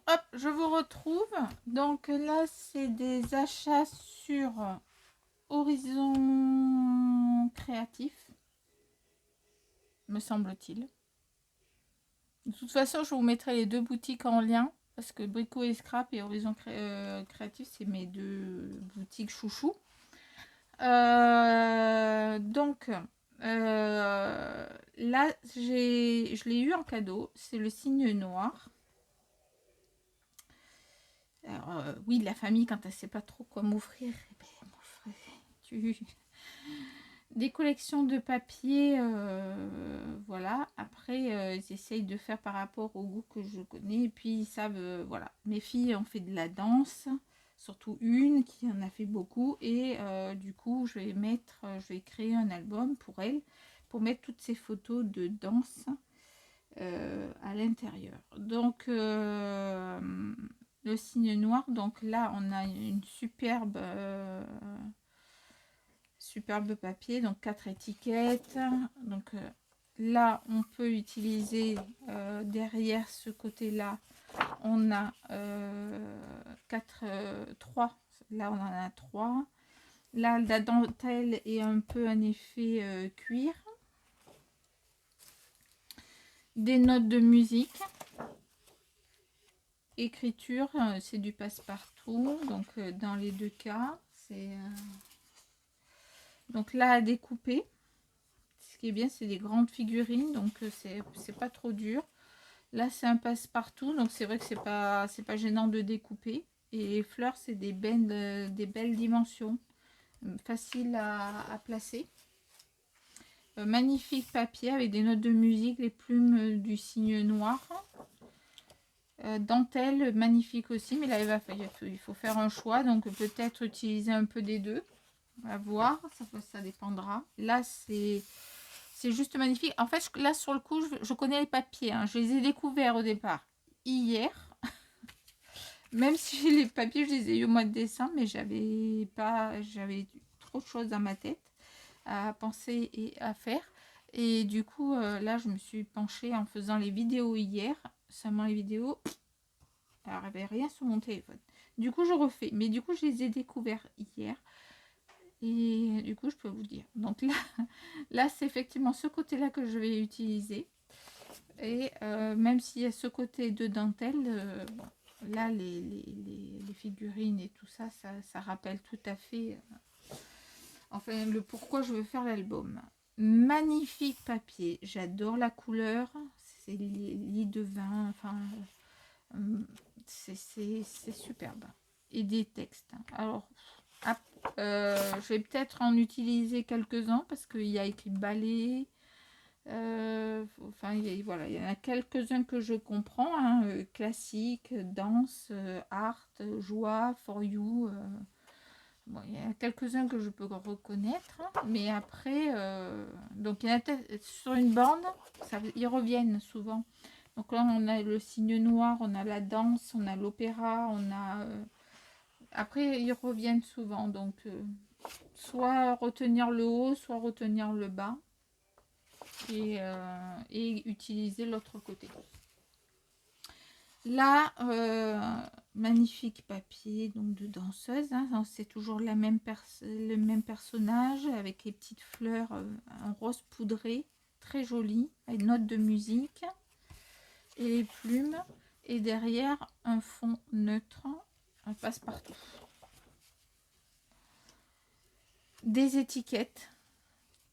Hop, je vous retrouve. Donc là, c'est des achats sur Horizon Créatif, me semble-t-il. De toute façon, je vous mettrai les deux boutiques en lien parce que Brico et Scrap et Horizon Créatif, c'est mes deux boutiques chouchou. Donc là, je l'ai eu en cadeau. C'est le cygne noir. Alors, oui, la famille, quand elle ne sait pas trop quoi m'offrir, eh ben, tu... des collections de papier, voilà. Après, ils essayent de faire par rapport au goût que je connais. Et puis, ils savent, voilà. Mes filles ont fait de la danse, surtout une qui en a fait beaucoup. Et du coup, je vais créer un album pour elle, pour mettre toutes ces photos de danse à l'intérieur. Donc, le cygne noir, donc là, on a une superbe papier, donc 4 étiquettes. Donc là, on peut utiliser derrière ce côté-là, on a 3. Là, on en a 3. Là, la dentelle est un peu un effet cuir. Des notes de musique. Écriture, c'est du passe-partout. Donc, dans les deux cas, c'est... Donc là, à découper. Ce qui est bien, c'est des grandes figurines, donc c'est pas trop dur. Là, c'est un passe-partout, donc c'est vrai que c'est pas gênant de découper. Et les fleurs, c'est des belles dimensions, faciles à placer. Magnifique papier avec des notes de musique, les plumes du cygne noir. Dentelle, magnifique aussi, mais là, il faut faire un choix, donc peut-être utiliser un peu des deux. À voir, ça dépendra. Là, c'est juste magnifique. En fait, là, sur le coup, je connais les papiers. Hein. Je les ai découverts au départ hier. Même si les papiers, je les ai eu au mois de décembre, mais j'avais trop de choses dans ma tête à penser et à faire. Et du coup, là, je me suis penchée en faisant les vidéos hier. Seulement les vidéos, alors, il n'y avait rien sur mon téléphone. Du coup, je refais. Mais du coup, je les ai découverts hier. Et du coup, je peux vous dire. Donc là c'est effectivement ce côté-là que je vais utiliser. Et même s'il y a ce côté de dentelle, bon, là, les figurines et tout ça, ça rappelle tout à fait enfin le pourquoi je veux faire l'album. Magnifique papier, j'adore la couleur, c'est lit de vin, enfin c'est superbe. Et des textes. Alors, je vais peut-être en utiliser quelques-uns parce qu'il y a écrit ballet. Enfin, voilà, il y en a quelques-uns que je comprends, hein, classique, danse, art, joie, for you. Bon, il y en a quelques-uns que je peux reconnaître, mais après, donc il y en a peut-être sur une bande, ils reviennent souvent. Donc là, on a le cygne noir, on a la danse, on a l'opéra, on a... après, ils reviennent souvent, donc soit retenir le haut, soit retenir le bas et utiliser l'autre côté. Là, magnifique papier donc de danseuse. Hein, c'est toujours le même personnage avec les petites fleurs en rose poudré, très joli, avec une note de musique et les plumes. Et derrière, un fond neutre, un passe-partout. Des étiquettes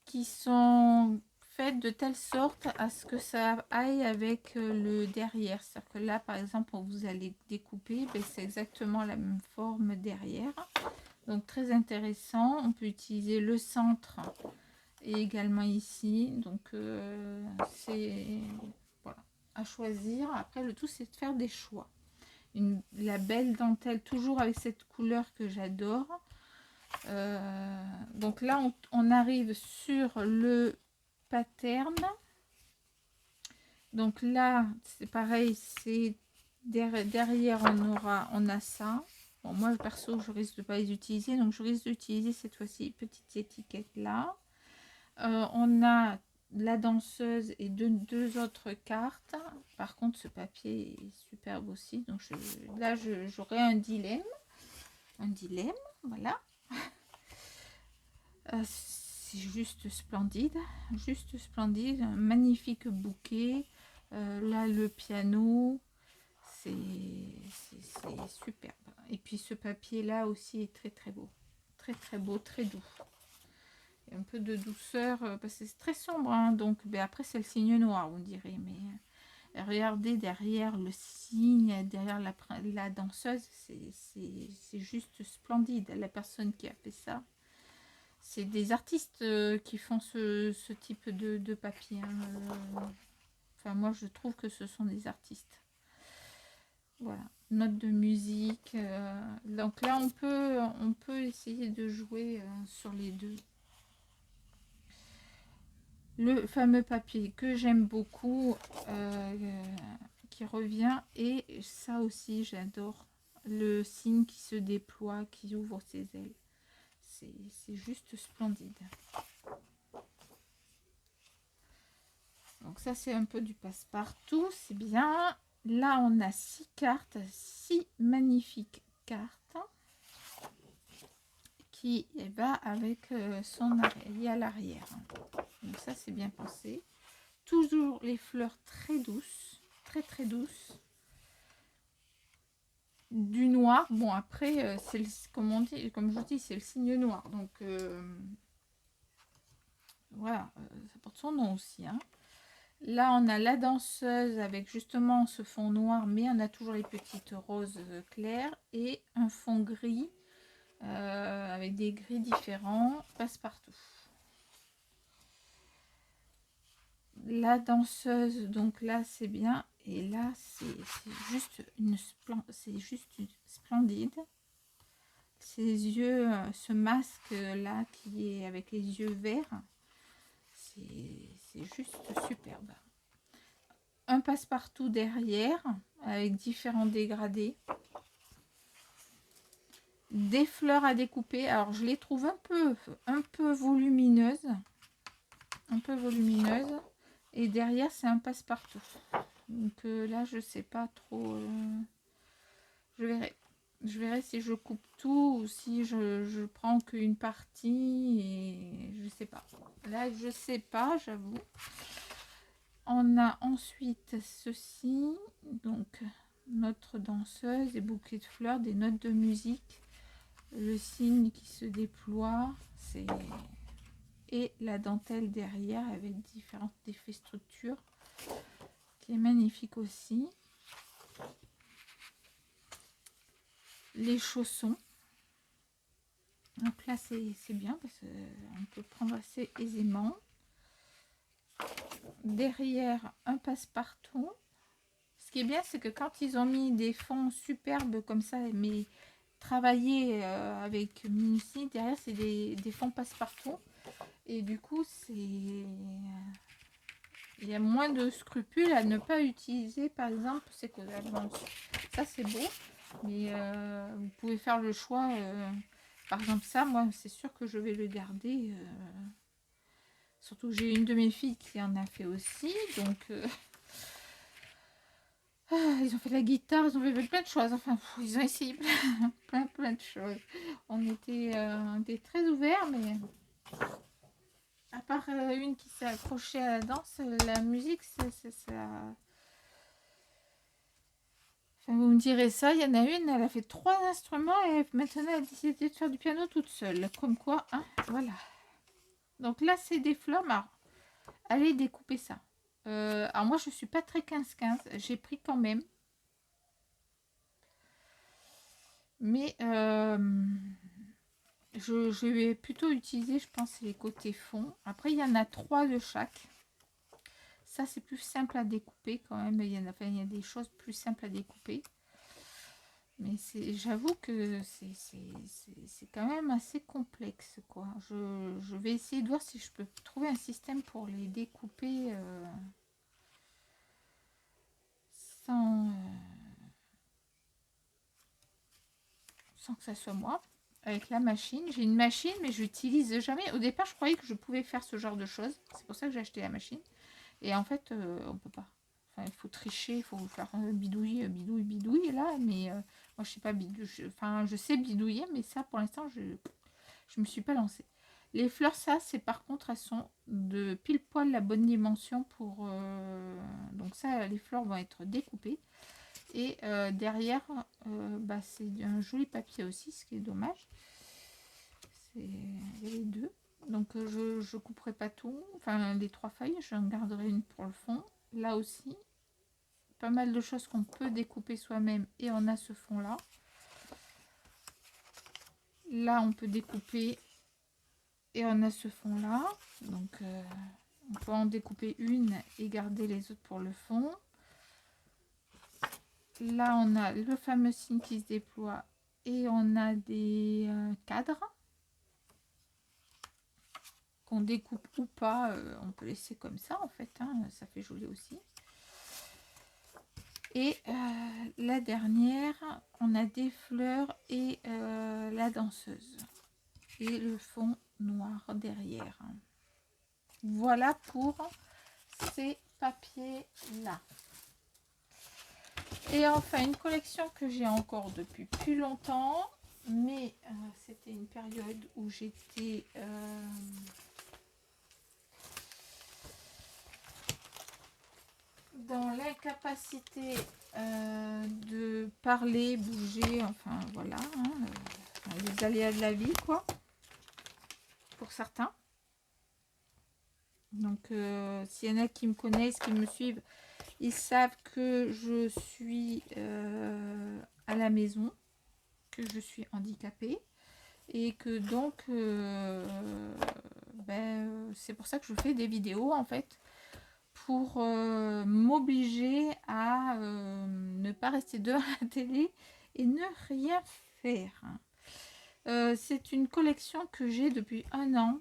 qui sont faites de telle sorte à ce que ça aille avec le derrière. C'est-à-dire que là, par exemple, quand vous allez découper, ben, c'est exactement la même forme derrière. Donc, très intéressant. On peut utiliser le centre et également ici. Donc, c'est voilà, à choisir. Après, le tout, c'est de faire des choix. La belle dentelle, toujours avec cette couleur que j'adore. Donc là, on arrive sur le pattern. Donc là, c'est pareil, c'est derrière, on a ça. Bon, moi, perso, je risque de pas les utiliser, donc je risque d'utiliser cette fois-ci petites étiquettes là. On a la danseuse et deux autres cartes. Par contre, ce papier est superbe aussi. Donc là, j'aurai un dilemme. Un dilemme, voilà. C'est juste splendide. Juste splendide. Un magnifique bouquet. Là, le piano. C'est superbe. Et puis ce papier-là aussi est très très beau. Très très beau, très doux. Un peu de douceur parce que c'est très sombre hein, donc ben après c'est le signe noir on dirait mais regardez derrière le signe derrière la danseuse c'est juste splendide la personne qui a fait ça c'est des artistes qui font ce type de papier hein. Enfin moi je trouve que ce sont des artistes voilà notes de musique donc là on peut essayer de jouer sur les deux. Le fameux papier que j'aime beaucoup, qui revient, et ça aussi j'adore, le cygne qui se déploie, qui ouvre ses ailes. C'est juste splendide. Donc ça c'est un peu du passe-partout, c'est bien. Là on a 6 cartes, 6 magnifiques cartes qui va avec son arrêt à l'arrière. Donc ça c'est bien pensé. Toujours les fleurs très douces, très très douces. Du noir, bon après c'est comme on dit, comme je vous dis, c'est le signe noir. Donc voilà, ça porte son nom aussi. Hein. Là on a la danseuse avec justement ce fond noir, mais on a toujours les petites roses claires et un fond gris avec des gris différents, passe-partout. La danseuse, donc là c'est bien, et là c'est juste splendide. Ses yeux, ce masque là qui est avec les yeux verts, c'est juste superbe. Un passe-partout derrière avec différents dégradés. Des fleurs à découper, alors je les trouve un peu volumineuses, et derrière c'est un passe-partout. Donc là je sais pas trop, je verrai si je coupe tout ou si je prends qu'une partie, et je sais pas, là je sais pas, j'avoue. On a ensuite ceci, donc notre danseuse, des bouquets de fleurs, des notes de musique, le signe qui se déploie, c'est et la dentelle derrière avec différents effets structures qui est magnifique aussi. Les chaussons, donc là c'est bien parce qu'on peut prendre assez aisément. Derrière un passe-partout. Ce qui est bien c'est que quand ils ont mis des fonds superbes comme ça mais travaillés avec minutie, derrière c'est des fonds passe-partout et du coup c'est il y a moins de scrupules à ne pas utiliser par exemple c'est que bon, ça c'est beau mais vous pouvez faire le choix par exemple ça moi c'est sûr que je vais le garder surtout que j'ai une de mes filles qui en a fait aussi donc ils ont fait la guitare, ils ont fait plein de choses, enfin ils ont essayé plein de choses. On était très ouverts mais à part une qui s'est accrochée à la danse, la musique ça. Enfin, vous me direz ça, il y en a une, elle a fait 3 instruments et maintenant elle a décidé de faire du piano toute seule. Comme quoi, hein, voilà. Donc là, c'est des fleurs. Alors, allez découper ça. Alors moi, je suis pas très 15-15. J'ai pris quand même. Mais je vais plutôt utiliser, je pense, les côtés fond. Après, il y en a 3 de chaque. Ça, c'est plus simple à découper quand même. Il y a des choses plus simples à découper. Mais j'avoue que c'est quand même assez complexe, quoi. Je vais essayer de voir si je peux trouver un système pour les découper sans que ça soit moi. avec la machine. J'ai une machine, mais je l'utilise jamais. Au départ, je croyais que je pouvais faire ce genre de choses. C'est pour ça que j'ai acheté la machine. Et en fait, on peut pas. Enfin, il faut tricher, il faut faire bidouille, bidouille, bidouille, là. Mais moi, je sais pas bidouille. Enfin, je sais bidouiller, mais ça, pour l'instant, je me suis pas lancée. Les fleurs, ça, c'est par contre, elles sont de pile poil la bonne dimension pour... donc ça, les fleurs vont être découpées. Et derrière, bah, c'est un joli papier aussi, ce qui est dommage. Il y a les deux. Donc je ne couperai pas tout. Enfin, les 3 feuilles, j'en garderai une pour le fond. Là aussi, pas mal de choses qu'on peut découper soi-même. Et on a ce fond-là. Là, on peut découper. Et on a ce fond-là. Donc, on peut en découper une et garder les autres pour le fond. Là, on a le fameux signe qui se déploie. Et on a des cadres. Qu'on découpe ou pas, on peut laisser comme ça en fait, hein, ça fait joli aussi. Et la dernière, on a des fleurs et la danseuse. Et le fond noir derrière. Voilà pour ces papiers-là. Et enfin, une collection que j'ai encore depuis plus longtemps. Mais c'était une période où j'étais... dans l'incapacité de parler, bouger, enfin voilà, hein, les aléas de la vie, quoi, pour certains. Donc, s'il y en a qui me connaissent, qui me suivent, ils savent que je suis à la maison, que je suis handicapée, et que donc, c'est pour ça que je fais des vidéos, en fait, pour m'obliger à ne pas rester devant la télé et ne rien faire. C'est une collection que j'ai depuis 1 an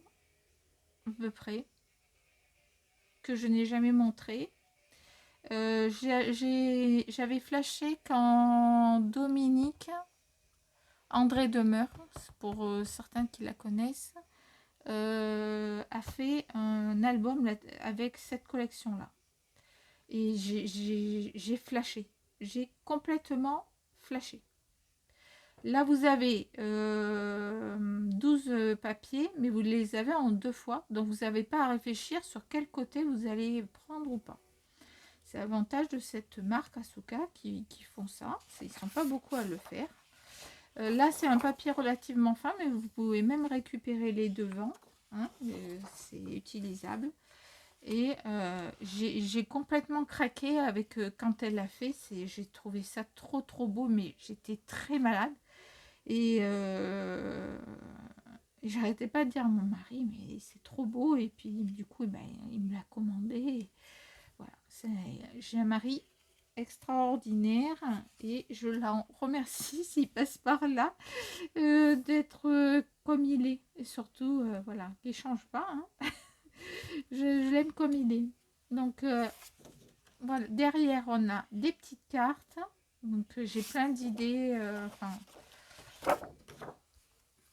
à peu près, que je n'ai jamais montrée. J'avais flashé quand Dominique André Demeure, pour certains qui la connaissent, a fait un album avec cette collection là. Et j'ai flashé. J'ai complètement flashé. Là, vous avez 12 papiers, mais vous les avez en 2 fois. Donc, vous n'avez pas à réfléchir sur quel côté vous allez prendre ou pas. C'est l'avantage de cette marque Asuka qui font ça. Ils ne sont pas beaucoup à le faire. Là, c'est un papier relativement fin, mais vous pouvez même récupérer les devants. Hein, c'est utilisable. Et j'ai complètement craqué avec quand elle l'a fait. J'ai trouvé ça trop beau, mais j'étais très malade. Et j'arrêtais pas de dire à mon mari, mais c'est trop beau. Et puis du coup, ben, il me l'a commandé. Et voilà, j'ai un mari extraordinaire et je l'en remercie s'il passe par là d'être comme il est. Et surtout, voilà, qu'il ne change pas. Hein. Je l'aime comme il est. Donc, voilà. Derrière, on a des petites cartes. Donc, j'ai plein d'idées.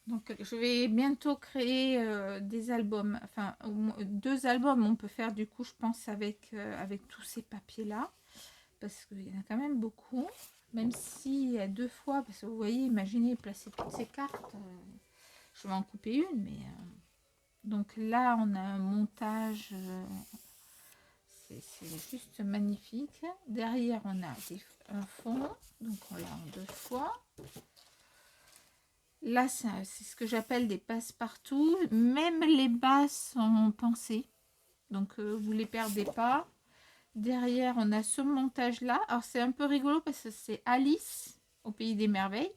Donc, je vais bientôt créer des albums. Enfin, 2 albums, on peut faire du coup, je pense, avec tous ces papiers-là. Parce qu'il y en a quand même beaucoup. Même s'il y a 2 fois, parce que vous voyez, imaginez placer toutes ces cartes. Je vais en couper une, mais... donc là, on a un montage... c'est juste magnifique. Derrière, on a un fond. Donc, on l'a en 2 fois. Là, c'est ce que j'appelle des passe-partout. Même les bas sont pensés. Donc, vous ne les perdez pas. Derrière, on a ce montage-là. Alors, c'est un peu rigolo parce que c'est Alice au Pays des Merveilles.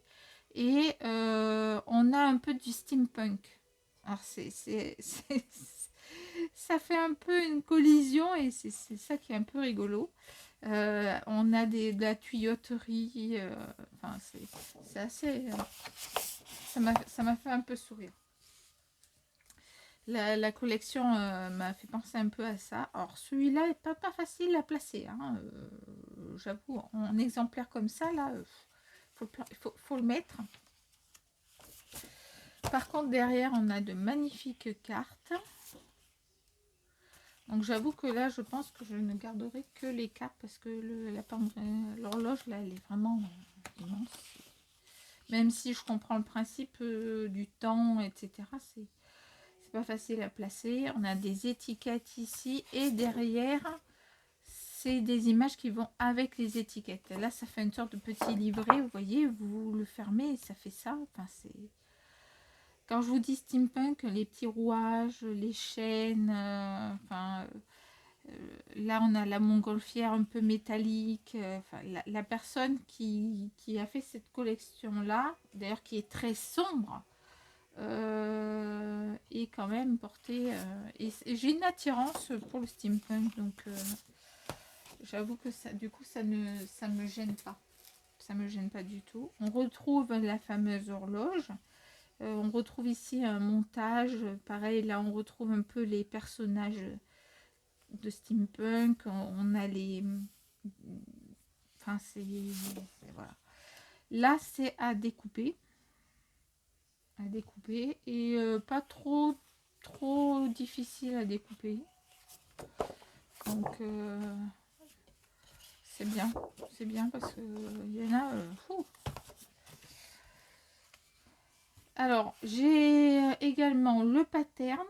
Et on a un peu du steampunk. Alors, ça fait un peu une collision et c'est ça qui est un peu rigolo. On a de la tuyauterie. Enfin, c'est assez... ça m'a fait un peu sourire. La collection m'a fait penser un peu à ça. Alors, celui-là n'est pas facile à placer. Hein. J'avoue, en exemplaire comme ça, là, faut le mettre. Par contre, derrière, on a de magnifiques cartes. Donc, j'avoue que là, je pense que je ne garderai que les cartes parce que l'horloge, là, elle est vraiment immense. Même si je comprends le principe du temps, etc., c'est pas facile à placer. On a des étiquettes ici et derrière, c'est des images qui vont avec les étiquettes. Là, ça fait une sorte de petit livret, vous voyez, vous le fermez et ça fait ça. Enfin, c'est... Quand je vous dis steampunk, les petits rouages, les chaînes, là, on a la montgolfière un peu métallique. Enfin, la personne qui a fait cette collection-là, d'ailleurs qui est très sombre, et quand même portée et j'ai une attirance pour le steampunk, donc j'avoue que ça, du coup, ça me gêne pas, ça me gêne pas du tout. On retrouve la fameuse horloge, on retrouve ici un montage pareil. Là, on retrouve un peu les personnages de steampunk. On a les, enfin, c'est voilà. Là, c'est à découper. Et pas trop difficile à découper, donc c'est bien parce que il y en a alors j'ai également le pattern.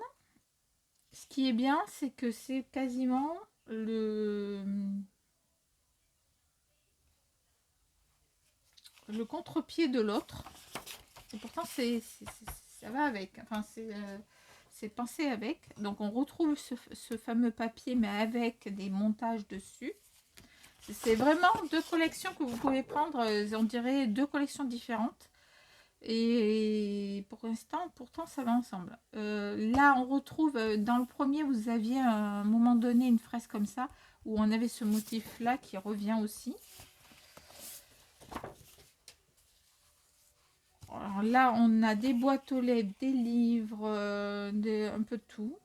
Ce qui est bien, c'est que c'est quasiment le contre-pied de l'autre. Et pourtant, ça va avec. Enfin, c'est pensé avec. Donc, on retrouve ce fameux papier, mais avec des montages dessus. C'est vraiment deux collections que vous pouvez prendre. On dirait deux collections différentes. Et pour l'instant, pourtant, ça va ensemble. Là, on retrouve, dans le premier, vous aviez à un moment donné une fraise comme ça, où on avait ce motif-là qui revient aussi. Alors là, on a des boîtes aux lettres, des livres, un peu de tout.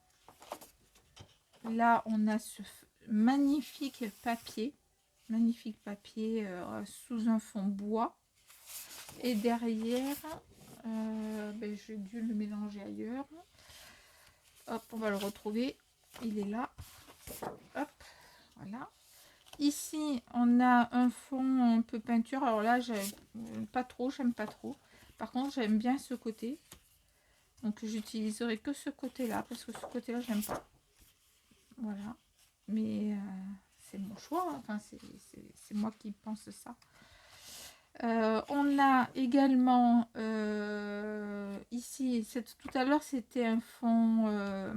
Là, on a ce magnifique papier sous un fond bois. Et derrière, j'ai dû le mélanger ailleurs. Hop, on va le retrouver. Il est là. Hop, voilà. Ici, on a un fond un peu peinture. Alors là, j'aime pas trop. Par contre, j'aime bien ce côté. Donc, j'utiliserai que ce côté-là parce que ce côté-là, j'aime pas. Voilà. Mais c'est mon choix. Enfin, c'est moi qui pense ça. On a également ici, tout à l'heure c'était un fond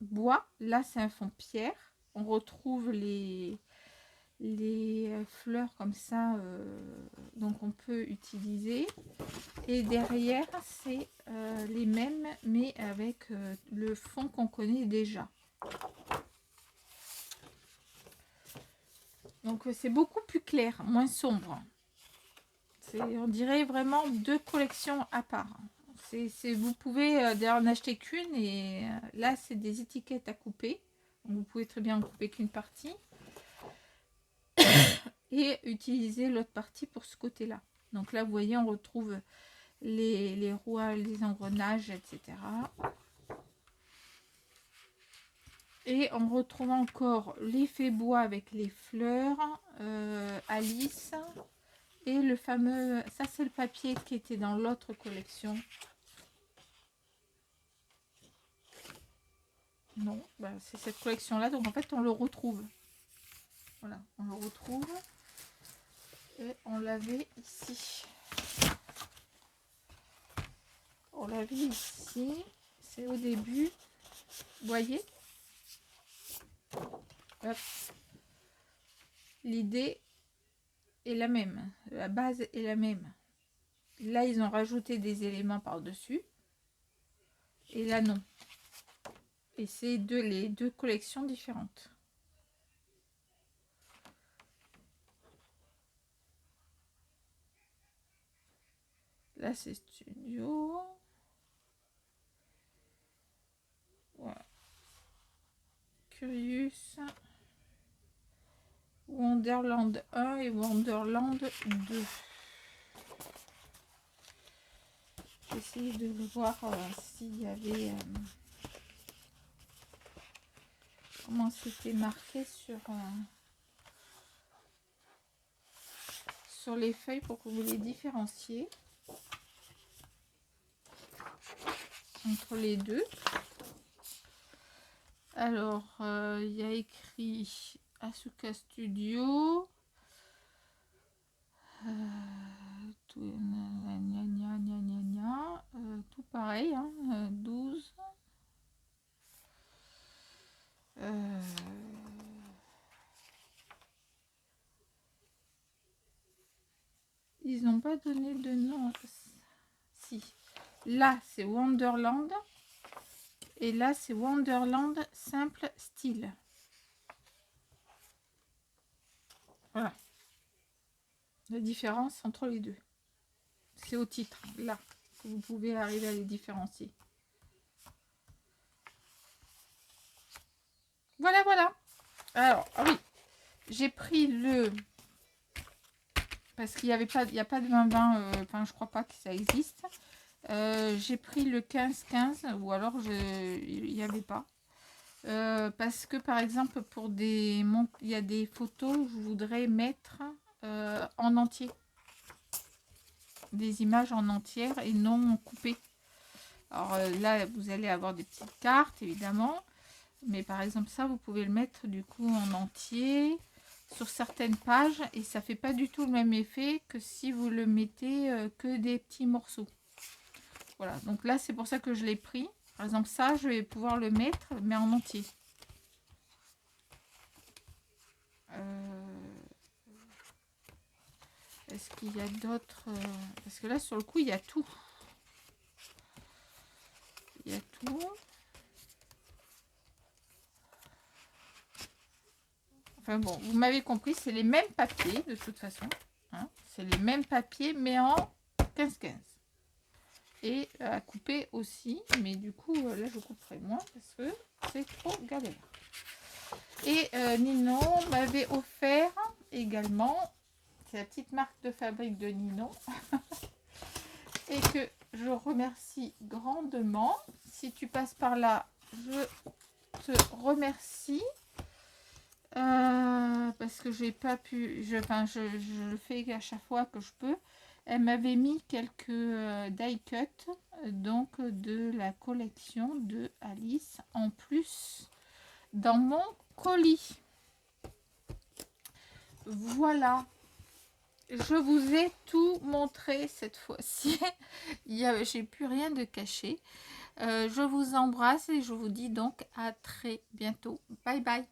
bois, là c'est un fond pierre. On retrouve les fleurs comme ça, donc on peut utiliser. Et derrière c'est les mêmes mais avec le fond qu'on connaît déjà. Donc c'est beaucoup plus clair, moins sombre. On dirait vraiment deux collections à part. Vous pouvez d'ailleurs en acheter qu'une et là c'est des étiquettes à couper. Donc, vous pouvez très bien en couper qu'une partie et utiliser l'autre partie pour ce côté-là. Donc là vous voyez on retrouve les rouages, les engrenages, etc. Et on retrouve encore l'effet bois avec les fleurs, Alice. Et le fameux, ça c'est le papier qui était dans l'autre collection. Non, c'est cette collection là, donc en fait on le retrouve. Voilà, on le retrouve. Et on l'avait ici. On l'avait ici. C'est au début. Vous voyez? L'idée est la même. La base est la même. Là, ils ont rajouté des éléments par-dessus. Et là, non. Et c'est les deux collections différentes. Là, c'est Studio. Voilà. Curious. Wonderland 1 et Wonderland 2. essayer de le voir s'il y avait... comment c'était marqué sur les feuilles pour que vous les différenciez entre les deux. Alors, il y a écrit Asuka Studio. Tout, tout pareil, hein, 12. Ils n'ont pas donné de nom. Si. Là, c'est Wonderland. Et là, c'est Wonderland Simple Style. Voilà. La différence entre les deux. C'est au titre, là, que vous pouvez arriver à les différencier. Voilà, voilà. Alors, ah oui, j'ai pris le... Parce qu'il n'y avait pas, il n'y a pas de 20-20, enfin, je crois pas que ça existe. J'ai pris le 15-15, ou alors il n'y avait pas. Parce que, par exemple, pour il y a des photos, je voudrais mettre en entier. Des images en entière et non coupées. Alors là, vous allez avoir des petites cartes, évidemment. Mais par exemple, ça, vous pouvez le mettre du coup en entier sur certaines pages. Et ça fait pas du tout le même effet que si vous le mettez que des petits morceaux. Voilà, donc là, c'est pour ça que je l'ai pris. Par exemple, ça, je vais pouvoir le mettre, mais en entier. Est-ce qu'il y a d'autres... Parce que là, sur le coup, il y a tout. Il y a tout. Enfin bon, vous m'avez compris, c'est les mêmes papiers, de toute façon. Hein, c'est les mêmes papiers, mais en 15-15. Et à couper aussi. Mais du coup, là, je couperai moins parce que c'est trop galère. Et Ninon m'avait offert également... C'est la petite marque de fabrique de Ninon. Et que je remercie grandement. Si tu passes par là, je te remercie. Parce que j'ai pas pu... je le fais à chaque fois que je peux. Elle m'avait mis quelques die cut. Donc de la collection de Alice. En plus, dans mon colis. Voilà. Je vous ai tout montré cette fois-ci. J'ai plus rien de caché. Je vous embrasse et je vous dis donc à très bientôt. Bye bye.